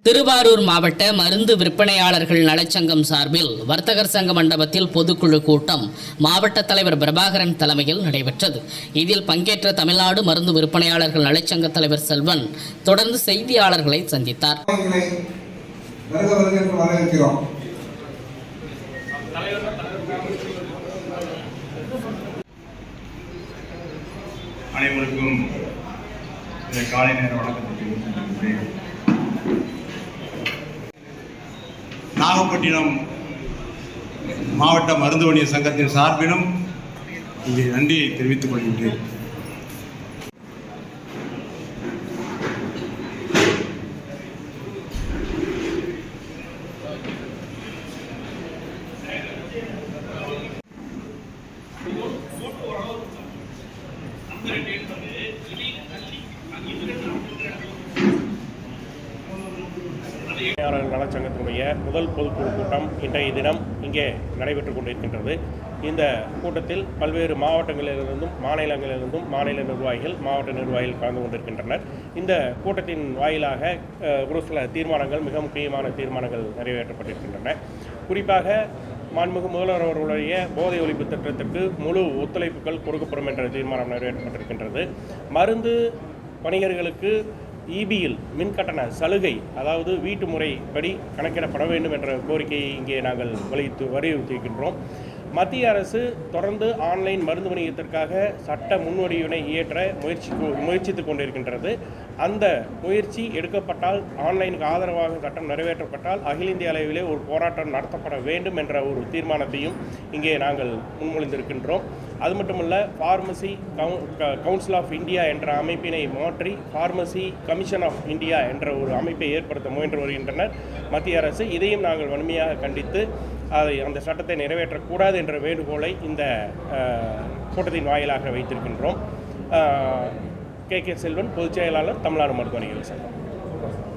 திருவாரூர் மாவட்ட மருந்து விற்பனையாளர்கள் நலச்சங்கம் சார்பில் வர்த்தகர் சங்க மண்டபத்தில் பொதுக்குழு கூட்டம் மாவட்ட தலைவர் பிரபாகரன் தலைமையில் நடைபெற்றது. இதில் பங்கேற்ற தமிழ்நாடு மருந்து விற்பனையாளர்கள் நலச்சங்க தலைவர் செல்வன் தொடர்ந்து செய்தியாளர்களை சந்தித்தார். அனைவருக்கும் காலை நேர வணக்கத்தை. நாகப்பட்டினம் மாவட்ட மருந்து வணிக சங்கத்தின் சார்பிலும் இங்கே நன்றியை தெரிவித்துக் கொள்கின்றேன். நலச்சங்கத்தினுடைய முதல் பொதுக்குழு கூட்டம் இன்றைய தினம் இங்கே நடைபெற்றுக் கொண்டிருக்கின்றது. இந்த கூட்டத்தில் பல்வேறு மாவட்டங்களிலிருந்தும் மாநிலங்களிலிருந்தும் மாநில நிர்வாகிகள் மாவட்ட நிர்வாகிகள் கலந்து கொண்டிருக்கின்றனர். இந்த கூட்டத்தின் வாயிலாக ஒரு சில தீர்மானங்கள், மிக முக்கியமான தீர்மானங்கள் நிறைவேற்றப்பட்டிருக்கின்றன. குறிப்பாக மாண்புமிகு முதல்வர் அவர்களுடைய போதை ஒழிப்பு திட்டத்திற்கு முழு ஒத்துழைப்புகள் கொடுக்கப்படும் என்ற தீர்மானம் நிறைவேற்றப்பட்டிருக்கின்றது. மருந்து வணிகர்களுக்கு இபியில் மின்கட்டண சலுகை, அதாவது வீட்டு முறைப்படி கணக்கிடப்பட வேண்டும் என்ற கோரிக்கையை இங்கே நாங்கள் வலியுறுத்தியிருக்கின்றோம். மத்திய அரசு தொடர்ந்து ஆன்லைன் மருந்து வணிகத்திற்காக சட்ட முன்வடிவினை இயற்ற முயற்சித்துக் கொண்டிருக்கின்றது. அந்த முயற்சி எடுக்கப்பட்டால், ஆன்லைனுக்கு ஆதரவாக சட்டம் நிறைவேற்றப்பட்டால் அகில இந்திய அளவிலே ஒரு போராட்டம் நடத்தப்பட வேண்டும் என்ற ஒரு தீர்மானத்தையும் இங்கே நாங்கள் முன்மொழிந்திருக்கின்றோம். அது மட்டுமல்ல, ஃபார்மசி கவுன்சில் ஆஃப் இந்தியா என்ற அமைப்பினை மாற்றி ஃபார்மசி கமிஷன் ஆஃப் இந்தியா என்ற ஒரு அமைப்பை ஏற்படுத்த முயன்று வருகின்றனர் மத்திய அரசு. இதையும் நாங்கள் வன்மையாக கண்டித்து அந்த சட்டத்தை நிறைவேற்றக்கூடாது என்ற வேண்டுகோளை இந்த கூட்டத்தின் வாயிலாக வைத்திருக்கின்றோம். கே செல்வன், பொதுச் செயலாளர், தமிழ்நாடு மருத்துவ வணிகர்கள் சங்கம்.